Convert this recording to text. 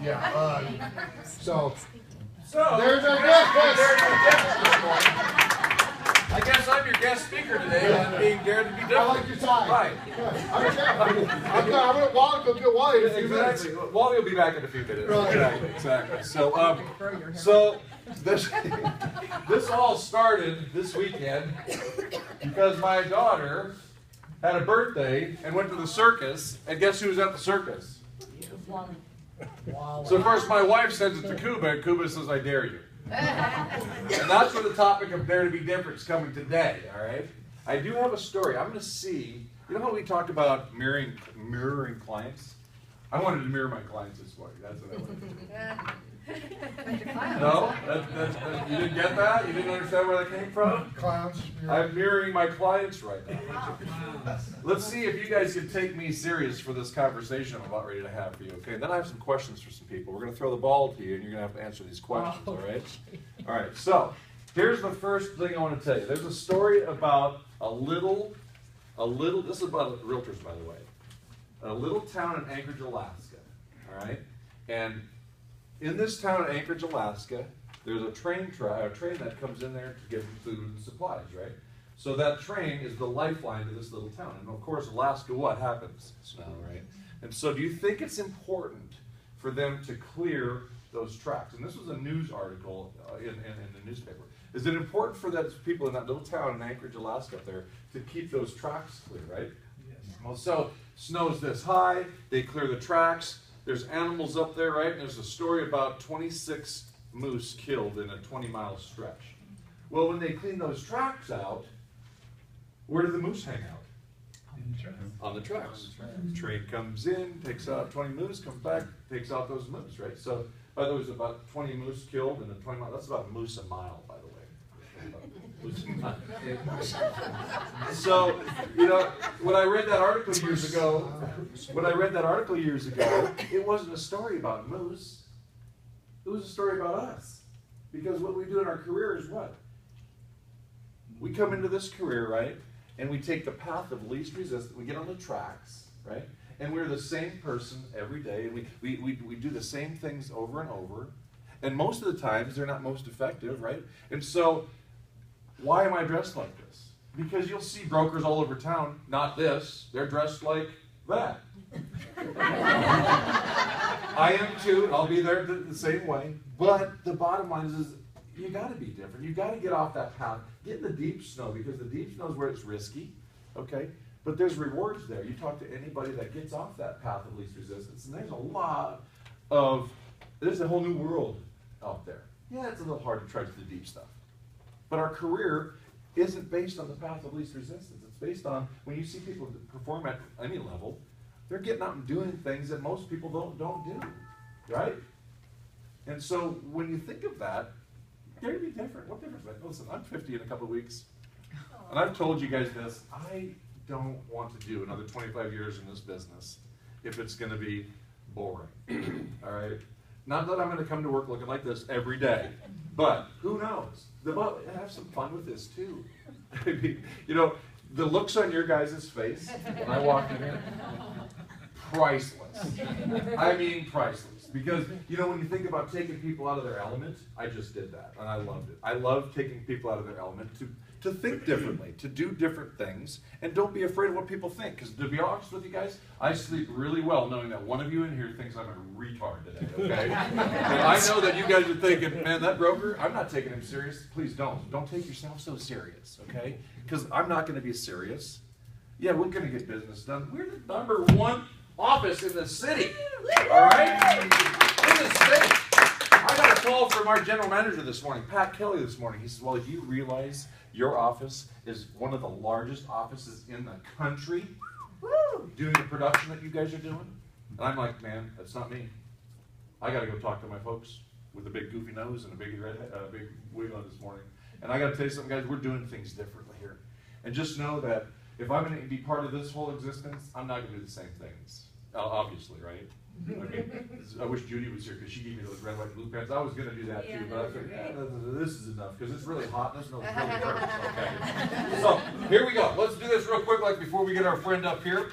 Yeah. So there's our guest. I guess I'm your guest speaker today on being dared to be different. I like your tie. Right. I'm going to Wally go get Wally in a few minutes. Exactly. Wally will be back in a few minutes. Right. Exactly. So this all started this weekend because my daughter had a birthday and went to the circus, and guess who was at the circus? Wally. So first my wife sends it to Cuba, and Cuba says, I dare you. And that's where the topic of Dare to Be Different is coming today, all right? I do have a story. I'm going to see, you know how we talked about mirroring clients? I wanted to mirror my clients this morning. That's what I wanted to do. No? You didn't get that? You didn't understand where that came from? Clowns. I'm mirroring my clients right now. Let's see if you guys can take me serious for this conversation I'm about ready to have for you, okay? Then I have some questions for some people. We're going to throw the ball to you, and you're going to have to answer these questions, all right? All right, so here's the first thing I want to tell you. There's a story about a little, this is about realtors, by the way, a little town in Anchorage, Alaska, all right? And in this town in Anchorage, Alaska, there's a train that comes in there to give them food and supplies, right? So that train is the lifeline to this little town. And of course, Alaska, what happens? Snow, right? And so do you think it's important for them to clear those tracks? And this was a news article in the newspaper. Is it important for those people in that little town in Anchorage, Alaska up there to keep those tracks clear, right? Yes. Well, so snow's this high, they clear the tracks, there's animals up there, right? And there's a story about 26 moose killed in a 20-mile stretch. Well, when they clean those tracks out, where do the moose hang out? On the tracks. The train comes in, takes out 20 moose, comes back, takes out those moose, right? So, by the way, there's about 20 moose killed in a 20 mile. That's about a moose a mile, by the way. So, you know, when I read that article years ago, it wasn't a story about moose. It was a story about us. Because what we do in our career is what? We come into this career, right? And we take the path of least resistance. We get on the tracks, right? And we're the same person every day. And we do the same things over and over. And most of the times, they're not most effective, right? And so, why am I dressed like this? Because you'll see brokers all over town, not this. They're dressed like that. I am too. I'll be there the same way. But the bottom line is you got to be different. You got to get off that path. Get in the deep snow, because the deep snow is where it's risky, okay? But there's rewards there. You talk to anybody that gets off that path of least resistance, and there's a whole new world out there. Yeah, it's a little hard to try to do the deep stuff. But our career isn't based on the path of least resistance. It's based on, when you see people perform at any level, they're getting out and doing things that most people don't do, right? And so when you think of that, dare to be different. What difference? Listen, I'm 50 in a couple of weeks. And I've told you guys this. I don't want to do another 25 years in this business if it's going to be boring. All right? Not that I'm going to come to work looking like this every day. But who knows? Have some fun with this too. I mean, you know, the looks on your guys' face when I walk in here, priceless. I mean priceless. Because, you know, when you think about taking people out of their element, I just did that, and I loved it. I love taking people out of their element to think differently, to do different things, and don't be afraid of what people think. Because to be honest with you guys, I sleep really well knowing that one of you in here thinks I'm a retard today, okay? And I know that you guys are thinking, man, that broker, I'm not taking him serious. Please don't. Don't take yourself so serious, okay? Because I'm not going to be serious. Yeah, we're going to get business done. We're the #1 office in the city, all right? In the city. I got a call from our general manager this morning, Pat Kelly this morning. He says, well, do you realize your office is one of the largest offices in the country doing the production that you guys are doing? And I'm like, man, that's not me. I got to go talk to my folks with a big goofy nose and a big wig on this morning. And I got to tell you something, guys, we're doing things differently here. And just know that if I'm going to be part of this whole existence, I'm not going to do the same things. Obviously, right? I mean, I wish Judy was here because she gave me those red, white, blue pants. I was going to do that too, but I think, this is enough because it's really hot. This nose really hurts. Okay. So here we go. Let's do this real quick, like before we get our friend up here.